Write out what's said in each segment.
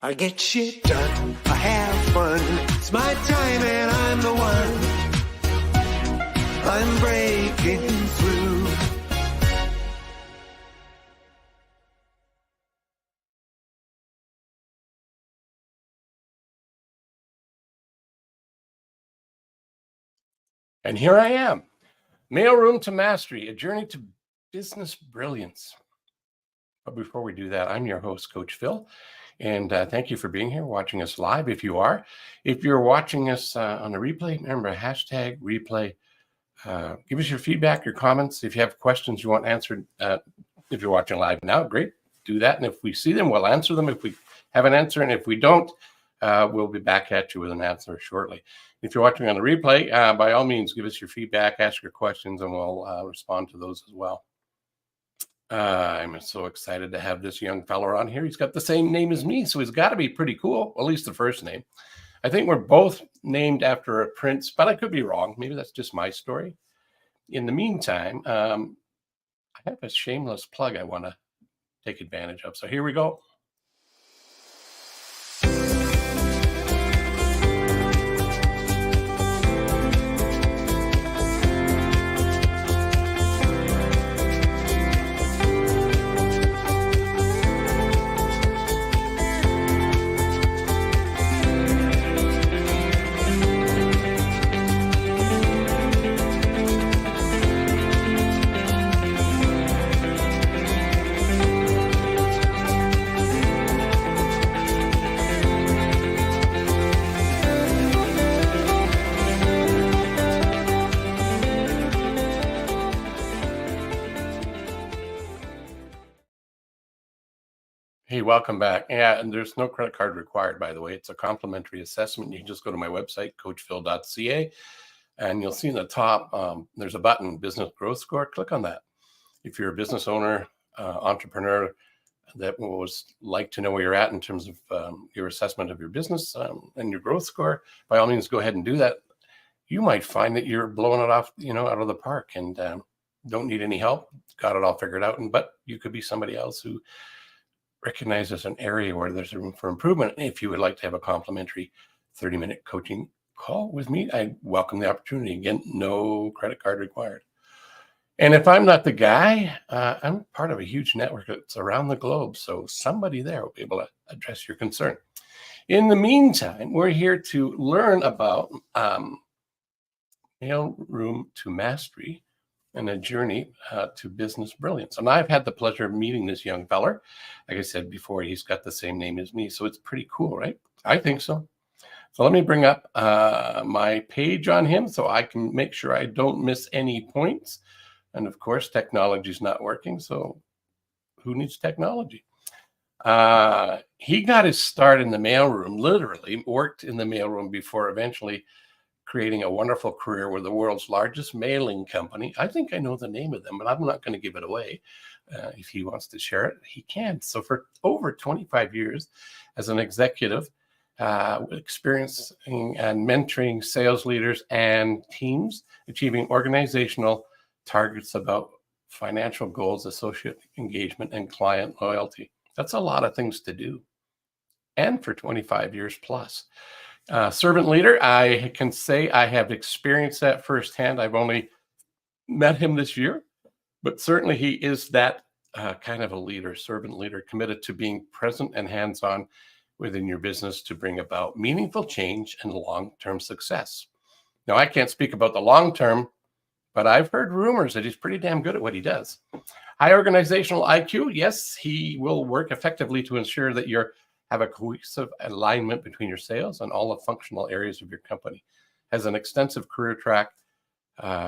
I get shit done, I have fun, it's my time and I'm the one. I'm breaking through. And here I am, Mailroom to Mastery, a journey to business brilliance. But before we do that, I'm your host, Coach Phil, and thank you for being here, watching us live if you are. If you're watching us on the replay, remember hashtag replay. Give us your feedback, your comments. If you have questions you want answered, if you're watching live now, great, do that. And if we see them, we'll answer them if we have an answer. And if we don't, we'll be back at you with an answer shortly. If you're watching on the replay, by all means, give us your feedback, ask your questions, and we'll respond to those as well. I'm so excited to have this young fella on here. He's got the same name as me, so he's got to be pretty cool, at least the first name. I think we're both named after a prince, but I could be wrong. Maybe that's just my story. In the meantime, I have a shameless plug I want to take advantage of. So here we go. Hey, welcome back. Yeah, and there's no credit card required, by the way. It's a complimentary assessment. You can just go to my website, coachphil.ca, and you'll see in the top, there's a button, Business Growth Score. Click on that. If you're a business owner, entrepreneur that would like to know where you're at in terms of your assessment of your business and your growth score, by all means, go ahead and do that. You might find that you're blowing it off, out of the park and don't need any help, got it all figured out. But you could be somebody else who recognizes an area where there's room for improvement. If you would like to have a complimentary 30-minute coaching call with me, I welcome the opportunity. Again, no credit card required. And if I'm not the guy, I'm part of a huge network that's around the globe. So somebody there will be able to address your concern. In the meantime, we're here to learn about Mailroom to Mastery and a journey to business brilliance. And I've had the pleasure of meeting this young feller. Like I said before, he's got the same name as me. So it's pretty cool, right? I think so. So let me bring up my page on him so I can make sure I don't miss any points. And of course, technology is not working. So who needs technology? He got his start in the mailroom, literally worked in the mailroom before eventually creating a wonderful career with the world's largest mailing company. I think I know the name of them, but I'm not going to give it away. If he wants to share it, he can. So for over 25 years as an executive, experiencing and mentoring sales leaders and teams, achieving organizational targets about financial goals, associate engagement, and client loyalty. That's a lot of things to do. And for 25 years plus. Servant leader, I can say I have experienced that firsthand. I've only met him this year, but certainly he is that kind of a leader, servant leader, committed to being present and hands-on within your business to bring about meaningful change and long-term success. Now, I can't speak about the long-term, but I've heard rumors that he's pretty damn good at what he does. High organizational IQ, yes, he will work effectively to ensure that you have a cohesive alignment between your sales and all the functional areas of your company. Has an extensive career track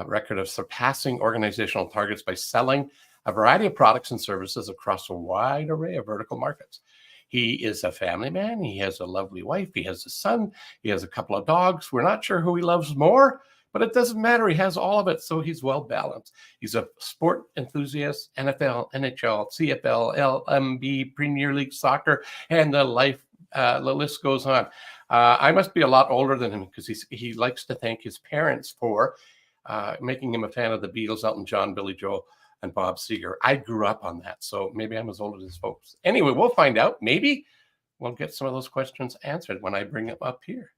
record of surpassing organizational targets by selling a variety of products and services across a wide array of vertical markets. He is a family man. He has a lovely wife. He has a son. He has a couple of dogs. We're not sure who he loves more, but it doesn't matter. He has all of it, so he's well balanced. He's a sport enthusiast, NFL, NHL, CFL, LMB, Premier League soccer, and the list goes on. I must be a lot older than him because he likes to thank his parents for making him a fan of the Beatles, Elton John, Billy Joel, and Bob Seger. I grew up on that, so maybe I'm as old as his folks. Anyway, we'll find out. Maybe we'll get some of those questions answered when I bring them up here.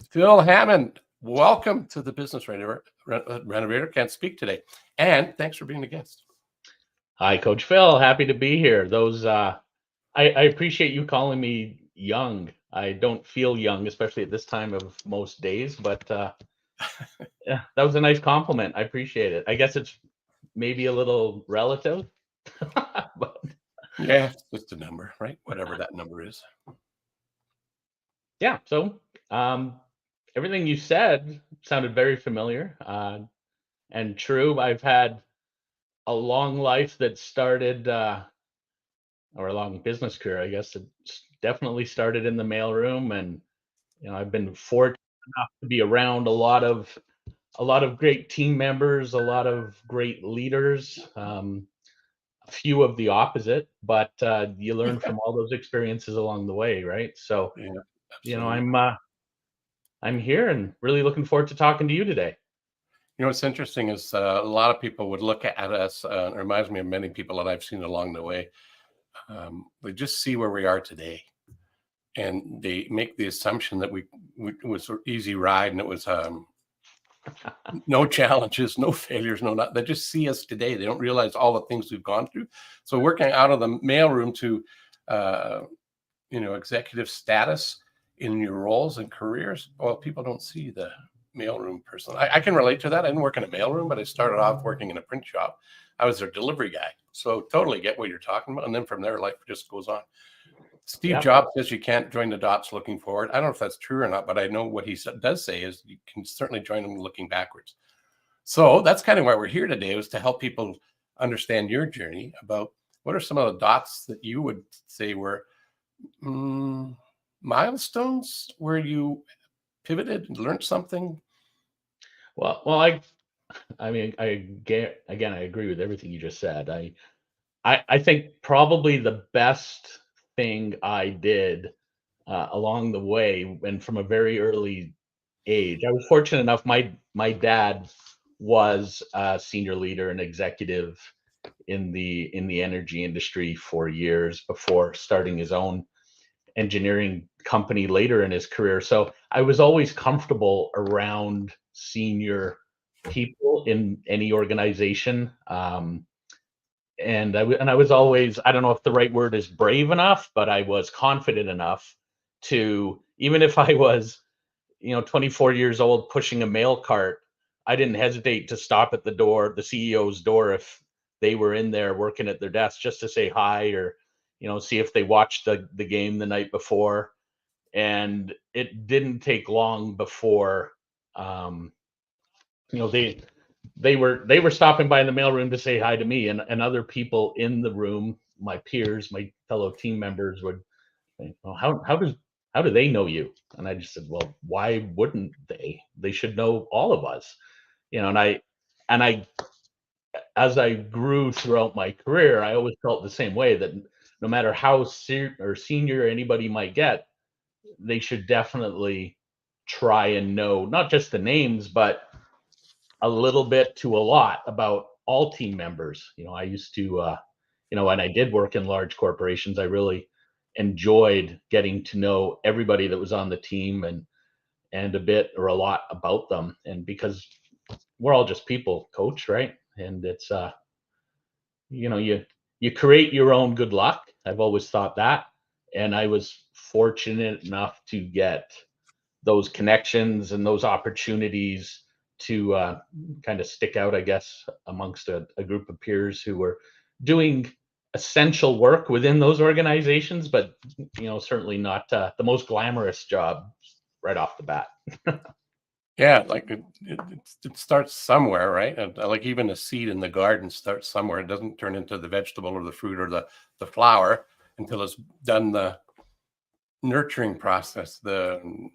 Phil Hammond, welcome to the Business Renovator. Can't speak today. And thanks for being a guest. Hi, Coach Phil. Happy to be here. I appreciate you calling me young. I don't feel young, especially at this time of most days, but yeah, that was a nice compliment. I appreciate it. I guess it's maybe a little relative. But yeah, it's just a number, right? Whatever that number is. yeah, so everything you said sounded very familiar and true. I've had a long life that started, or a long business career, I guess. It definitely started in the mailroom, and I've been fortunate enough to be around a lot of great team members, a lot of great leaders, a few of the opposite, but you learn from all those experiences along the way, right? So, Yeah, I'm here and really looking forward to talking to you today. What's interesting is a lot of people would look at us. It reminds me of many people that I've seen along the way. They just see where we are today, and they make the assumption that it was an easy ride and it was no challenges, no failures, they just see us today. They don't realize all the things we've gone through. So working out of the mailroom to executive status in your roles and careers, well, people don't see the mailroom person. I can relate to that. I didn't work in a mailroom, but I started off working in a print shop. I was their delivery guy. So totally get what you're talking about. And then from there, life just goes on. Steve Jobs says you can't join the dots looking forward. I don't know if that's true or not, but I know what he does say is you can certainly join them looking backwards. So that's kind of why we're here today, was to help people understand your journey about what are some of the dots that you would say were milestones where you pivoted and learned something. Well, I mean, I agree with everything you just said. I think probably the best thing I did along the way, and from a very early age, I was fortunate enough. My dad was a senior leader and executive in the energy industry for years before starting his own engineering company later in his career. So I was always comfortable around senior people in any organization. And I was always, I don't know if the right word is brave enough, but I was confident enough to, even if I was, 24 years old pushing a mail cart, I didn't hesitate to stop at the door, the CEO's door, if they were in there working at their desk, just to say hi, or see if they watched the game the night before. And it didn't take long before they were stopping by in the mailroom to say hi to me, and other people in the room, my peers, my fellow team members, would think, well, how do they know you? And I just said, well, why wouldn't they? They should know all of us. And I as I grew throughout my career, I always felt the same way, that no matter how senior anybody might get, they should definitely try and know not just the names, but a little bit to a lot about all team members. I used to, when I did work in large corporations, I really enjoyed getting to know everybody that was on the team, and a bit or a lot about them. And because we're all just people, Coach, right? And it's you create your own good luck. I've always thought that, and I was fortunate enough to get those connections and those opportunities to kind of stick out, I guess, amongst a group of peers who were doing essential work within those organizations, but certainly not the most glamorous job right off the bat. Yeah, like it starts somewhere, right? And like even a seed in the garden starts somewhere. It doesn't turn into the vegetable or the fruit or the flower until it's done the nurturing process. Well,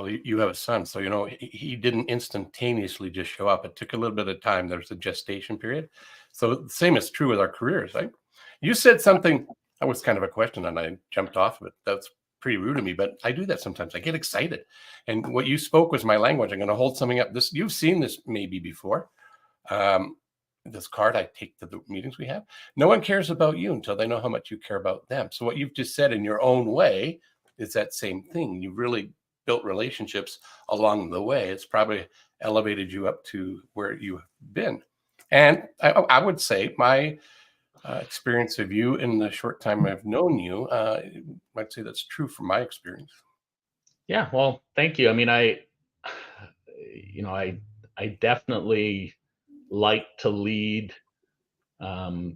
you have a son, so he didn't instantaneously just show up. It took a little bit of time. There's a gestation period. So the same is true with our careers, right? You said something that was kind of a question, and I jumped off of it. That's pretty rude of me, but I do that sometimes. I get excited, and what you spoke was my language. I'm going to hold something up. You've seen this maybe before. this card I take to the meetings we have. No one cares about you until they know how much you care about them. So what you've just said in your own way is that same thing. You really built relationships along the way. It's probably elevated you up to where you've been. And I would say my experience of you in the short time I've known you, I'd say that's true from my experience. Yeah, well, thank you. I mean, you know, I definitely like to lead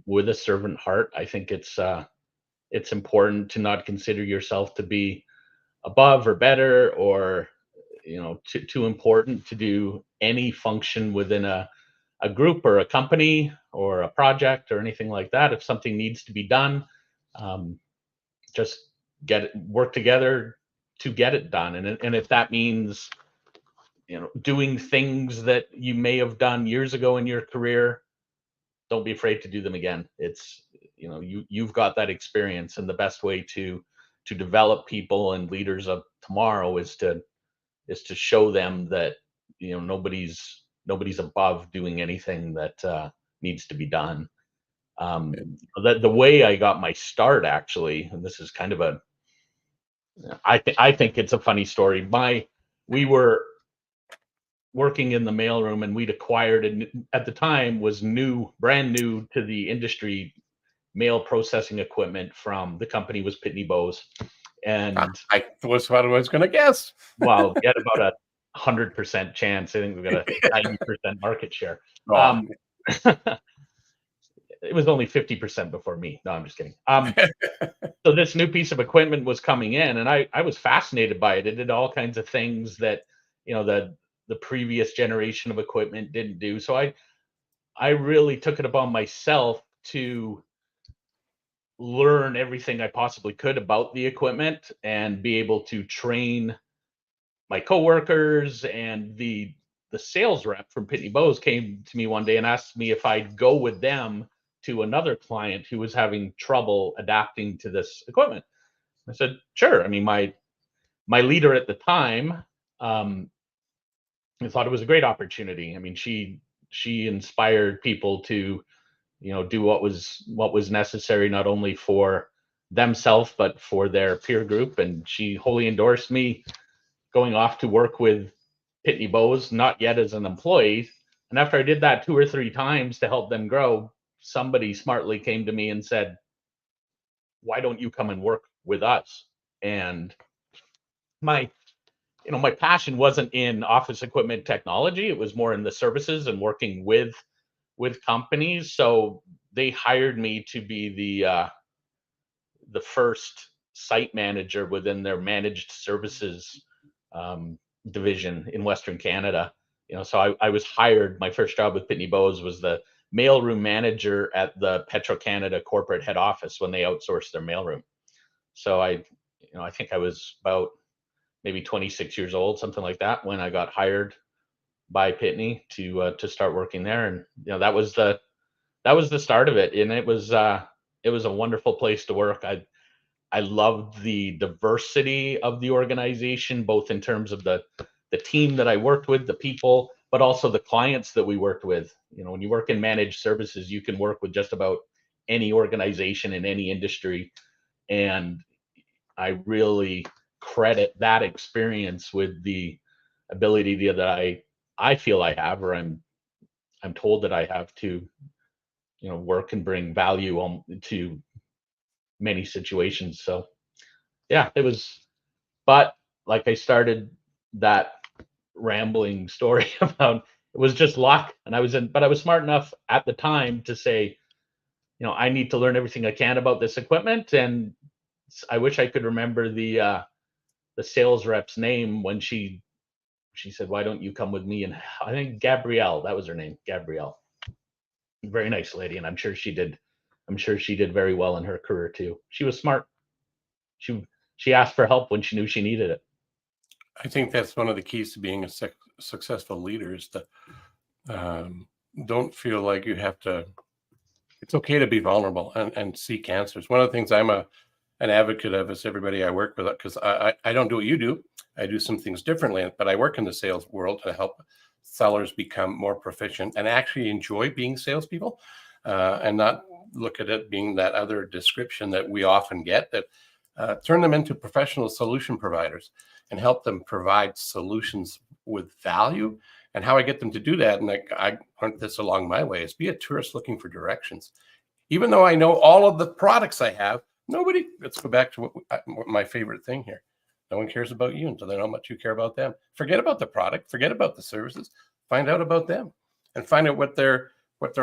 with a servant heart. I think it's important to not consider yourself to be above or better, or too important to do any function within a group or a company or a project or anything like that. If something needs to be done, um, just work together to get it done. And if that means doing things that you may have done years ago in your career, don't be afraid to do them again. It's you've got that experience, and the best way to develop people and leaders of tomorrow is to show them that nobody's above doing anything that needs to be done. That the way I got my start, actually, and this is kind of I think it's a funny story. We were working in the mailroom, and we'd acquired, and at the time was brand new to the industry, mail processing equipment from the company was Pitney Bowes. And I was what I was going to guess. Well, we had about 100% chance. I think we've got a 90% market share. Oh. It was only 50% before me. No, I'm just kidding. So this new piece of equipment was coming in, and I was fascinated by it. It did all kinds of things that the previous generation of equipment didn't do. So I really took it upon myself to learn everything I possibly could about the equipment and be able to train my coworkers. And the sales rep from Pitney Bowes came to me one day and asked me if I'd go with them to another client who was having trouble adapting to this equipment. I said, sure. I mean, my leader at the time, I thought it was a great opportunity. I mean, she inspired people to, do what was necessary, not only for themselves, but for their peer group. And she wholly endorsed me going off to work with Pitney Bowes, not yet as an employee. And after I did that 2 or 3 times to help them grow, somebody smartly came to me and said, why don't you come and work with us? And my passion wasn't in office equipment technology. It was more in the services and working with companies. So they hired me to be the first site manager within their managed services division in Western Canada. So I was hired. My first job with Pitney Bowes was the mailroom manager at the Petro-Canada corporate head office when they outsourced their mailroom. So I think I was about maybe 26 years old, something like that, when I got hired by Pitney to start working there. And that was the start of it. And it was a wonderful place to work. I loved the diversity of the organization, both in terms of the team that I worked with, the people, but also the clients that we worked with. When you work in managed services, you can work with just about any organization in any industry. And I really credit that experience with the ability that I feel I have, or I'm told that I have, to work and bring value to many situations. So yeah, it was, but like I started that rambling story about, it was just luck. And but I was smart enough at the time to say, I need to learn everything I can about this equipment. And I wish I could remember the sales rep's name when she said, why don't you come with me? And I think Gabrielle, that was her name, Gabrielle. Very nice lady. And I'm sure she did very well in her career too. She was smart. She asked for help when she knew she needed it. I think that's one of the keys to being a successful leader, is to don't feel like you have to. It's okay to be vulnerable and seek answers. One of the things I'm an advocate of is everybody I work with, because I don't do what you do. I do some things differently, but I work in the sales world to help sellers become more proficient and actually enjoy being salespeople, and not look at it being that other description that we often get, that turn them into professional solution providers and help them provide solutions with value. And how I get them to do that, and I learned this along my way, is be a tourist looking for directions. Even though I know all of the products I have, let's go back to what my favorite thing here. No one cares about you until they know how much you care about them. Forget about the product, forget about the services, find out about them and find out what their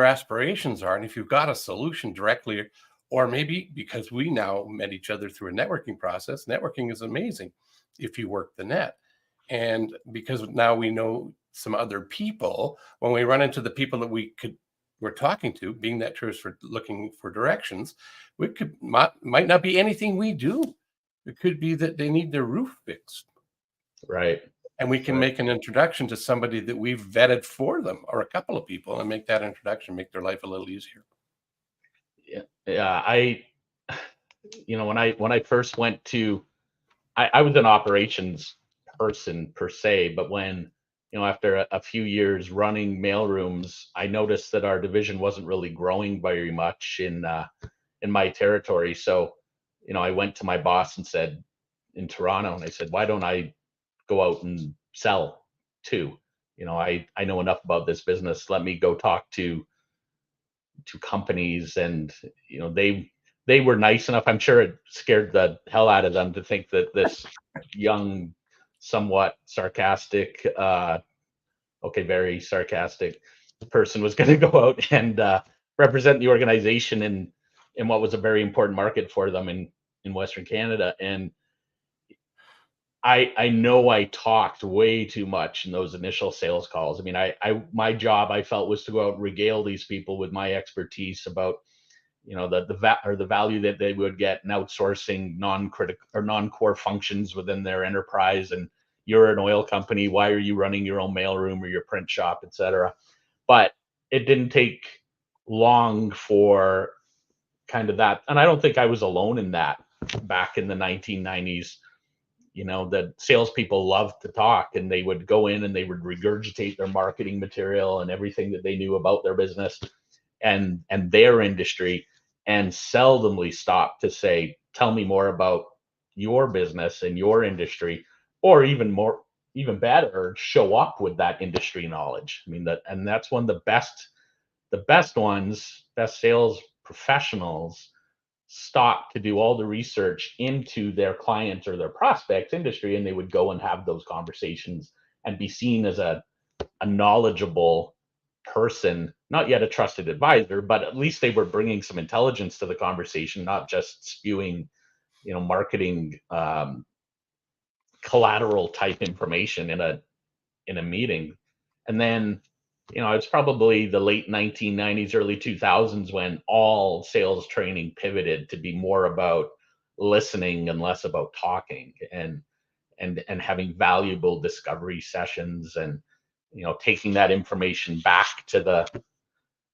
aspirations are. And if you've got a solution directly, or maybe because we now met each other through a networking process, networking is amazing if you work the net. And because now we know some other people, when we run into the people that we're talking to, being that tourist for looking for directions, might not be anything we do. It could be that they need their roof fixed. Right. And we can make an introduction to somebody that we've vetted for them, or a couple of people, and make that introduction, make their life a little easier. Yeah. When I first went to, I was an operations person per se, but when, after a few years running mailrooms, I noticed that our division wasn't really growing very much in my territory. So, I went to my boss and said, in Toronto, and I said, why don't I go out and sell too? I know enough about this business. Let me go talk to companies. And they were nice enough. I'm sure it scared the hell out of them to think that this young, somewhat sarcastic, very sarcastic person was going to go out and represent the organization in what was a very important market for them in Western Canada. And I know I talked way too much in those initial sales calls. I mean, my job, I felt, was to go out and regale these people with my expertise about, the value that they would get in outsourcing non-critical or non-core functions within their enterprise. And you're an oil company, why are you running your own mailroom or your print shop, etc.? But it didn't take long for kind of that, and I don't think I was alone in that back in the 1990s. The salespeople loved to talk, and they would go in and they would regurgitate their marketing material and everything that they knew about their business and their industry, and seldomly stop to say, tell me more about your business and your industry, or even better, show up with that industry knowledge. I mean, that's one of the best sales professionals stop to do all the research into their clients or their prospects industry, and they would go and have those conversations and be seen as a knowledgeable person, not yet a trusted advisor, but at least they were bringing some intelligence to the conversation, not just spewing, marketing collateral type information in a meeting. And then, it's probably the late 1990s, early 2000s when all sales training pivoted to be more about listening and less about talking, and having valuable discovery sessions, and taking that information back to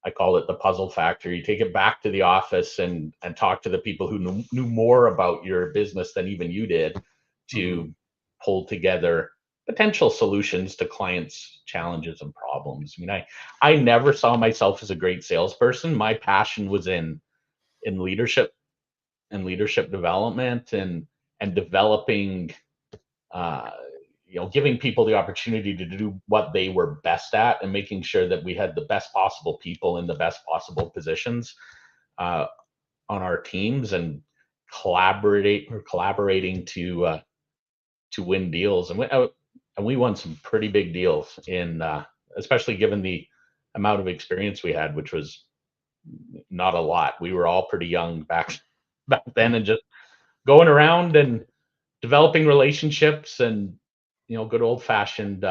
I call it the puzzle factory. Take it back to the office and talk to the people who knew more about your business than even you did, to pull together potential solutions to clients' challenges and problems. I mean, I never saw myself as a great salesperson. My passion was in leadership and leadership development, and developing, giving people the opportunity to do what they were best at, and making sure that we had the best possible people in the best possible positions on our teams, and collaborating to win deals. And we won some pretty big deals especially given the amount of experience we had, which was not a lot. We were all pretty young back then, and just going around and developing relationships, and good old fashioned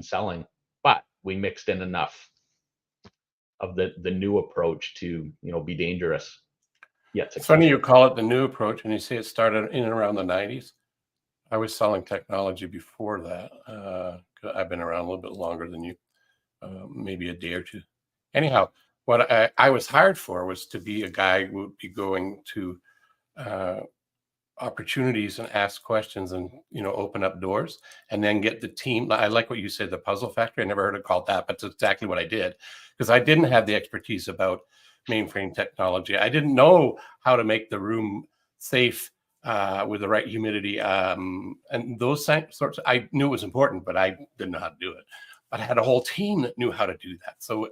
selling. But we mixed in enough of the new approach to be dangerous. It's funny you call it the new approach, and you say it started in and around the 90s. I was selling technology before that. I've been around a little bit longer than you, maybe a day or two. Anyhow, what I was hired for was to be a guy who would be going to opportunities and ask questions and, open up doors, and then get the team. I like what you said, the puzzle factor. I never heard it called that, but it's exactly what I did, because I didn't have the expertise about mainframe technology. I didn't know how to make the room safe with the right humidity, and those sorts. I knew it was important, but I didn't know how to do it. But I had a whole team that knew how to do that. So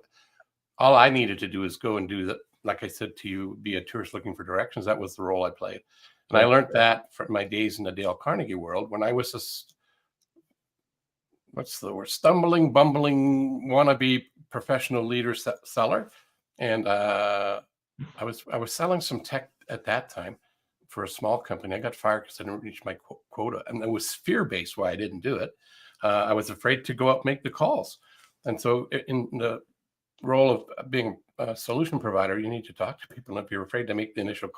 all I needed to do is go and do that. Like I said to you, be a tourist looking for directions. That was the role I played. And I learned that from my days in the Dale Carnegie world, when I was stumbling, bumbling, wannabe professional leader seller. And I was selling some tech at that time for a small company. I got fired because I didn't reach my quota. And it was fear-based why I didn't do it. I was afraid to go out and make the calls. And so in the role of being a solution provider, you need to talk to people. And if you're afraid to make the initial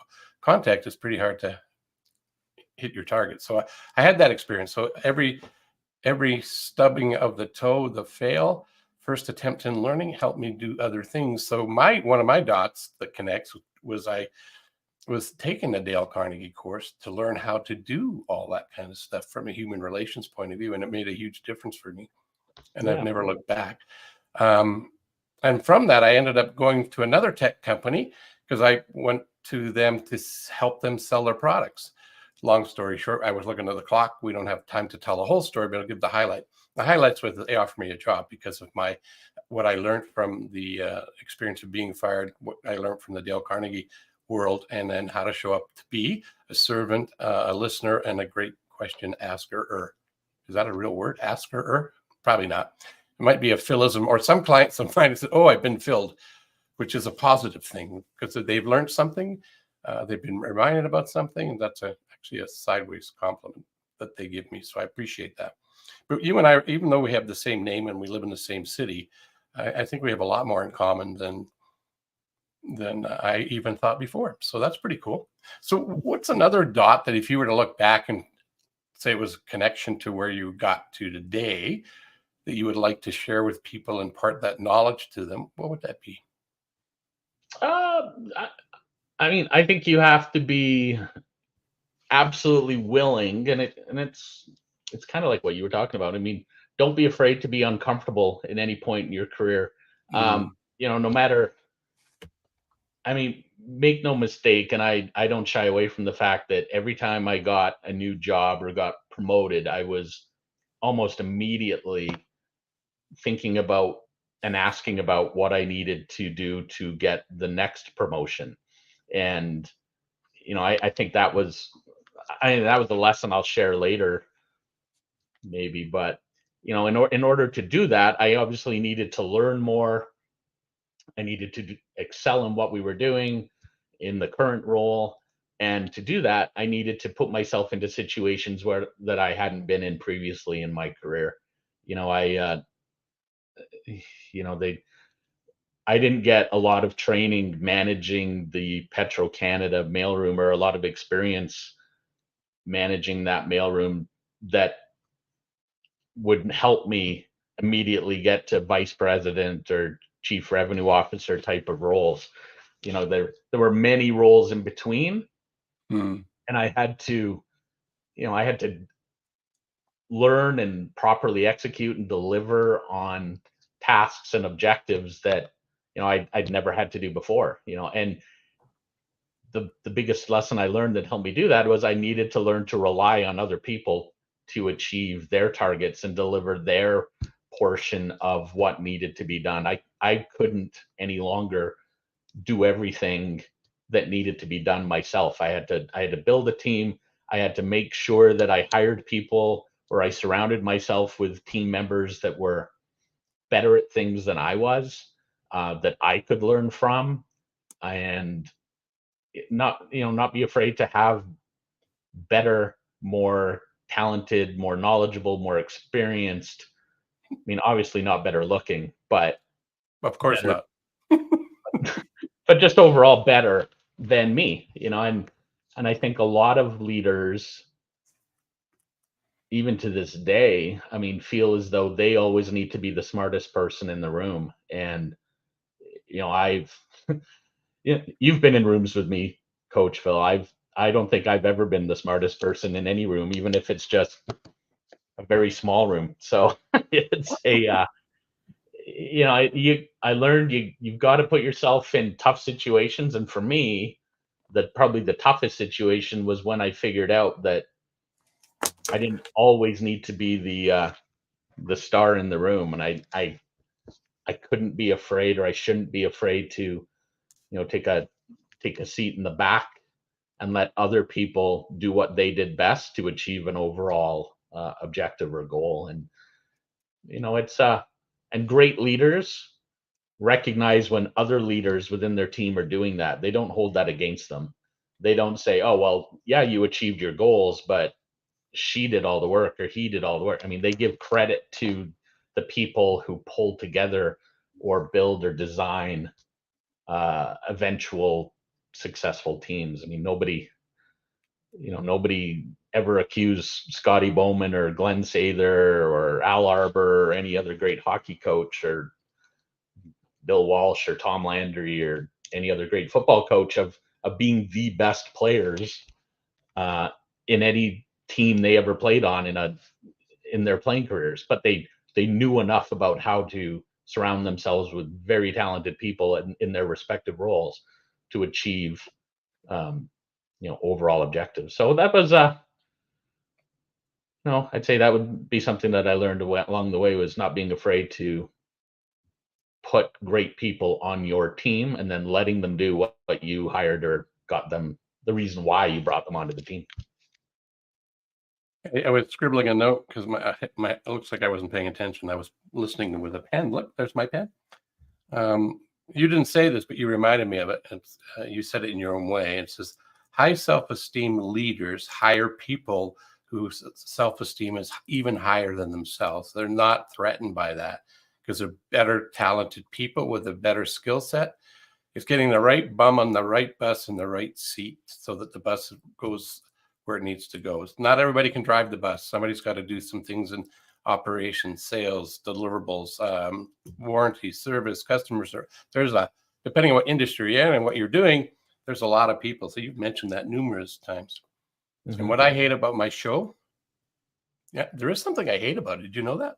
contact, it's pretty hard to hit your target. So I had that experience. So every stubbing of the toe, the fail, first attempt in learning helped me do other things. So one of my dots that connects was I was taking a Dale Carnegie course to learn how to do all that kind of stuff from a human relations point of view. And it made a huge difference for me. And I've never looked back. And from that, I ended up going to another tech company because I went to them to help them sell their products. Long story short, I was looking at the clock. We don't have time to tell the whole story, but I'll give the highlight. The highlights was they offered me a job because of what I learned from the experience of being fired, what I learned from the Dale Carnegie world, and then how to show up to be a servant, a listener, and a great question asker. Is that a real word? Asker? Probably not. It might be a philism, or some clients sometimes say, "Oh, I've been filled," which is a positive thing because they've learned something. They've been reminded about something, and that's actually a sideways compliment that they give me. So I appreciate that. But you and I, even though we have the same name and we live in the same city, I think we have a lot more in common than I even thought before. So that's pretty cool. So what's another dot that if you were to look back and say it was a connection to where you got to today that you would like to share with people, impart that knowledge to them, what would that be? I mean, I think you have to be absolutely willing, and it's kind of like what you were talking about. I mean, don't be afraid to be uncomfortable at any point in your career. No matter. I mean, make no mistake, and I don't shy away from the fact that every time I got a new job or got promoted, I was almost immediately thinking about and asking about what I needed to do to get the next promotion. And I think that was the lesson I'll share later, maybe. But in order to do that, I obviously needed to learn more. I needed to excel in what we were doing in the current role, and to do that, I needed to put myself into situations that I hadn't been in previously in my career. I didn't get a lot of training managing the Petro-Canada mailroom, or a lot of experience managing that mailroom that would help me immediately get to vice president or chief revenue officer type of roles. There were many roles in between, and I had to learn and properly execute and deliver on tasks and objectives that I'd never had to do before. And the biggest lesson I learned that helped me do that was I needed to learn to rely on other people to achieve their targets and deliver their portion of what needed to be done. I couldn't any longer do everything that needed to be done myself. I had to build a team. I had to make sure that I hired people, or I surrounded myself with team members that were better at things than I was, that I could learn from, and not be afraid to have better, more talented, more knowledgeable, more experienced. I mean, obviously not better looking, but of course better, not. but just overall better than me, and I think a lot of leaders, even to this day, I mean, feel as though they always need to be the smartest person in the room. And you've been in rooms with me, Coach Phil. I don't think I've ever been the smartest person in any room, even if it's just a very small room. So it's I learned you've got to put yourself in tough situations. And for me, probably the toughest situation was when I figured out that I didn't always need to be the star in the room, and I couldn't be afraid, or I shouldn't be afraid to, take a seat in the back and let other people do what they did best to achieve an overall objective or goal. And it's and great leaders recognize when other leaders within their team are doing that. They don't hold that against them. They don't say, oh, well, yeah, you achieved your goals, but she did all the work or he did all the work. I mean, they give credit to the people who pull together or build or design eventual successful teams. I mean, nobody ever accused Scotty Bowman or Glenn Sather or Al Arbor or any other great hockey coach, or Bill Walsh or Tom Landry or any other great football coach of being the best players in any team they ever played on in their playing careers. But they knew enough about how to surround themselves with very talented people in their respective roles to achieve overall objectives. So that was I'd say that would be something that I learned along the way, was not being afraid to put great people on your team and then letting them do what you hired or got them, the reason why you brought them onto the team. I was scribbling a note because it looks like I wasn't paying attention. I was listening with a pen. Look, there's my pen. You didn't say this, but you reminded me of it. You said it in your own way. It says, high self-esteem leaders hire people whose self-esteem is even higher than themselves. They're not threatened by that because they're better, talented people with a better skill set. It's getting the right bum on the right bus in the right seat so that the bus goes where it needs to go. Not everybody can drive the bus. Somebody's got to do some things in operations, sales, deliverables, warranty, service, customers. Depending on what industry you're in and what you're doing, there's a lot of people. So you've mentioned that numerous times. Mm-hmm. And what I hate about my show, there is something I hate about it. Did you know that?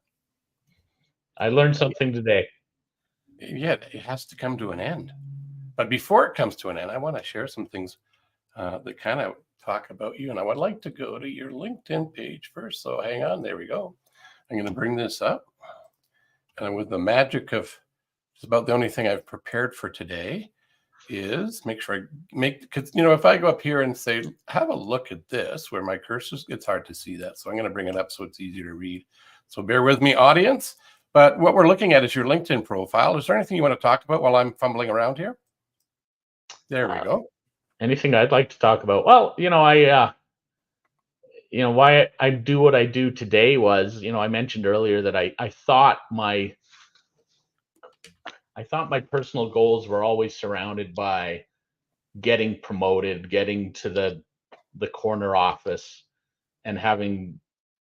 I learned something today. Yeah, it has to come to an end. But before it comes to an end, I want to share some things that kind of talk about you. And I would like to go to your LinkedIn page first. So hang on, there we go. I'm going to bring this up. And with the magic of, it's about the only thing I've prepared for today is make sure because, if I go up here and say, have a look at this, where my cursor, it's hard to see that. So I'm going to bring it up so it's easier to read. So bear with me, audience. But what we're looking at is your LinkedIn profile. Is there anything you want to talk about while I'm fumbling around here? There we go. Anything I'd like to talk about? Well, why I do what I do today was, I mentioned earlier that I thought my personal goals were always surrounded by getting promoted, getting to the corner office, and having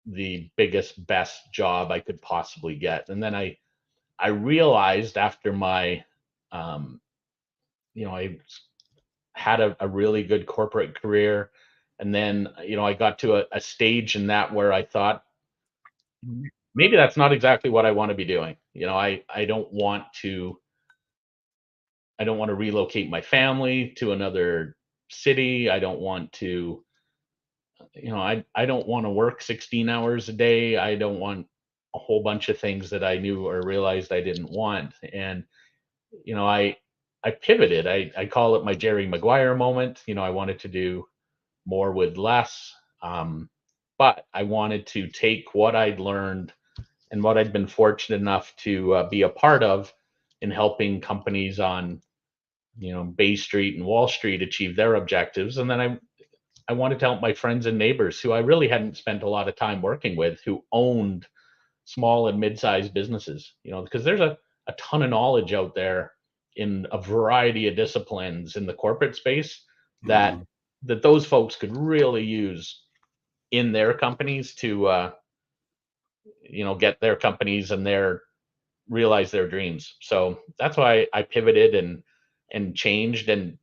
the biggest, best job I could possibly get. And then I realized after my, I had a really good corporate career. And then, I got to a stage in that where I thought, maybe that's not exactly what I want to be doing. I don't want to relocate my family to another city. I don't want to, I don't want to work 16 hours a day. I don't want a whole bunch of things that I knew or realized I didn't want. And, I pivoted. I call it my Jerry Maguire moment. I wanted to do more with less. But I wanted to take what I'd learned and what I'd been fortunate enough to be a part of in helping companies on, Bay Street and Wall Street achieve their objectives. And then I wanted to help my friends and neighbors who I really hadn't spent a lot of time working with, who owned small and mid-sized businesses, because there's a ton of knowledge out there in a variety of disciplines in the corporate space that those folks could really use in their companies to, get their companies and realize their dreams. So that's why I pivoted and changed. And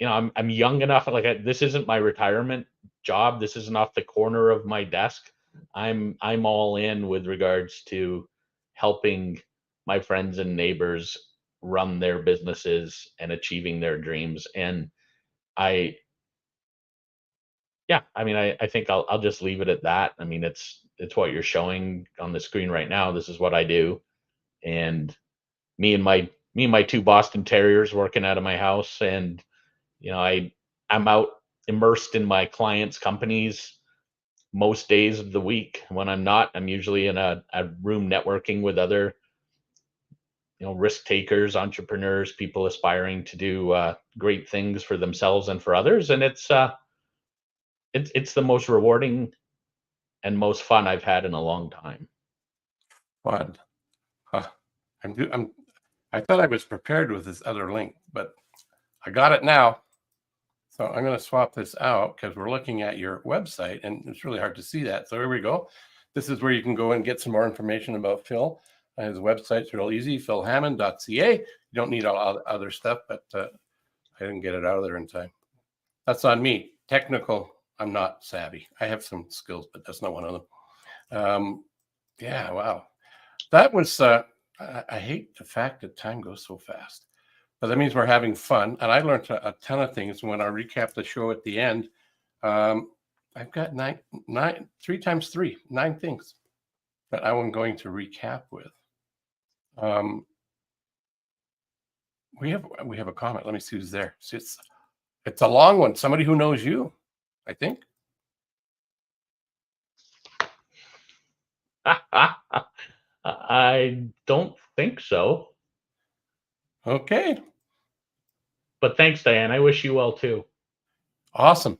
I'm young enough. Like this isn't my retirement job. This isn't off the corner of my desk. I'm all in with regards to helping my friends and neighbors run their businesses and achieving their dreams. And I think I'll just leave it at that. I mean, it's what you're showing on the screen right now. This is what I do. And me and my two Boston Terriers working out of my house, and I'm out immersed in my clients' companies most days of the week. When I'm not, I'm usually in a room networking with other risk takers, entrepreneurs, people aspiring to do great things for themselves and for others. And it's the most rewarding and most fun I've had in a long time. Fun. Huh. I thought I was prepared with this other link, but I got it now. So I'm going to swap this out because we're looking at your website and it's really hard to see that. So here we go. This is where you can go and get some more information about Phil. His website's real easy, philhammond.ca. You don't need all other stuff, but I didn't get it out of there in time. That's on me. Technical, I'm not savvy. I have some skills, but that's not one of them. Yeah, wow. That was, I hate the fact that time goes so fast. But that means we're having fun. And I learned a ton of things when I recap the show at the end. I've got 9 times 3, 9 things that I'm going to recap with. We have a comment. Let me see who's there. See, it's a long one. Somebody who knows you, I think. I don't think so. Okay. But thanks, Diane. I wish you well too. Awesome.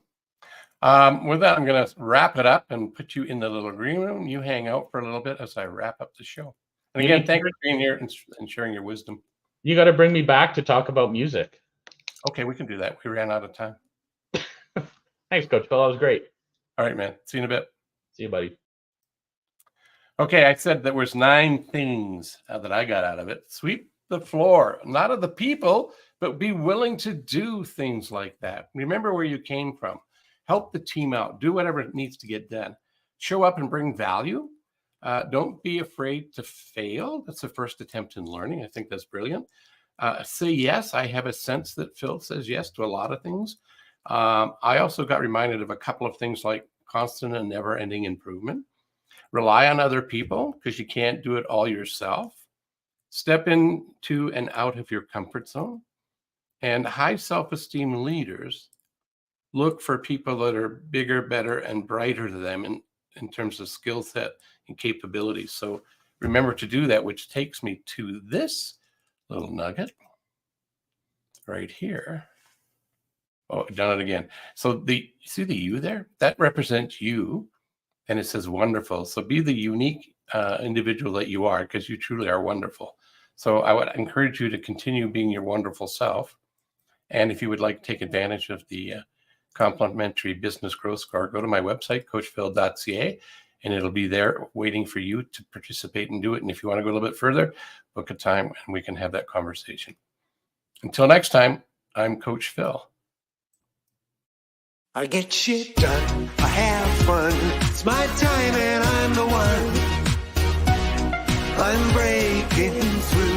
With that, I'm going to wrap it up and put you in the little green room. You hang out for a little bit as I wrap up the show. And again, thanks for being here and sharing your wisdom. You got to bring me back to talk about music. Okay, we can do that. We ran out of time. Thanks, Coach Phil. That was great. All right, man. See you in a bit. See you, buddy. Okay, I said there was 9 things that I got out of it. Sweep the floor, not of the people, but be willing to do things like that. Remember where you came from. Help the team out. Do whatever it needs to get done. Show up and bring value. Don't be afraid to fail. That's the first attempt in learning. I think that's brilliant. Say yes. I have a sense that Phil says yes to a lot of things. I also got reminded of a couple of things like constant and never-ending improvement. Rely on other people because you can't do it all yourself. Step into and out of your comfort zone. And high self-esteem leaders look for people that are bigger, better, and brighter than them in terms of skill set and capabilities. So remember to do that, which takes me to this little nugget right here. Oh, I've done it again. So see the U there? That represents you. And it says wonderful. So be the unique individual that you are, because you truly are wonderful. So I would encourage you to continue being your wonderful self. And if you would like to take advantage of the complimentary business growth score, go to my website, coachphil.ca, and it'll be there waiting for you to participate and do it. And if you want to go a little bit further, book a time and we can have that conversation. Until next time, I'm Coach Phil. I get shit done, I have fun, it's my time and I'm the one. I'm breaking through.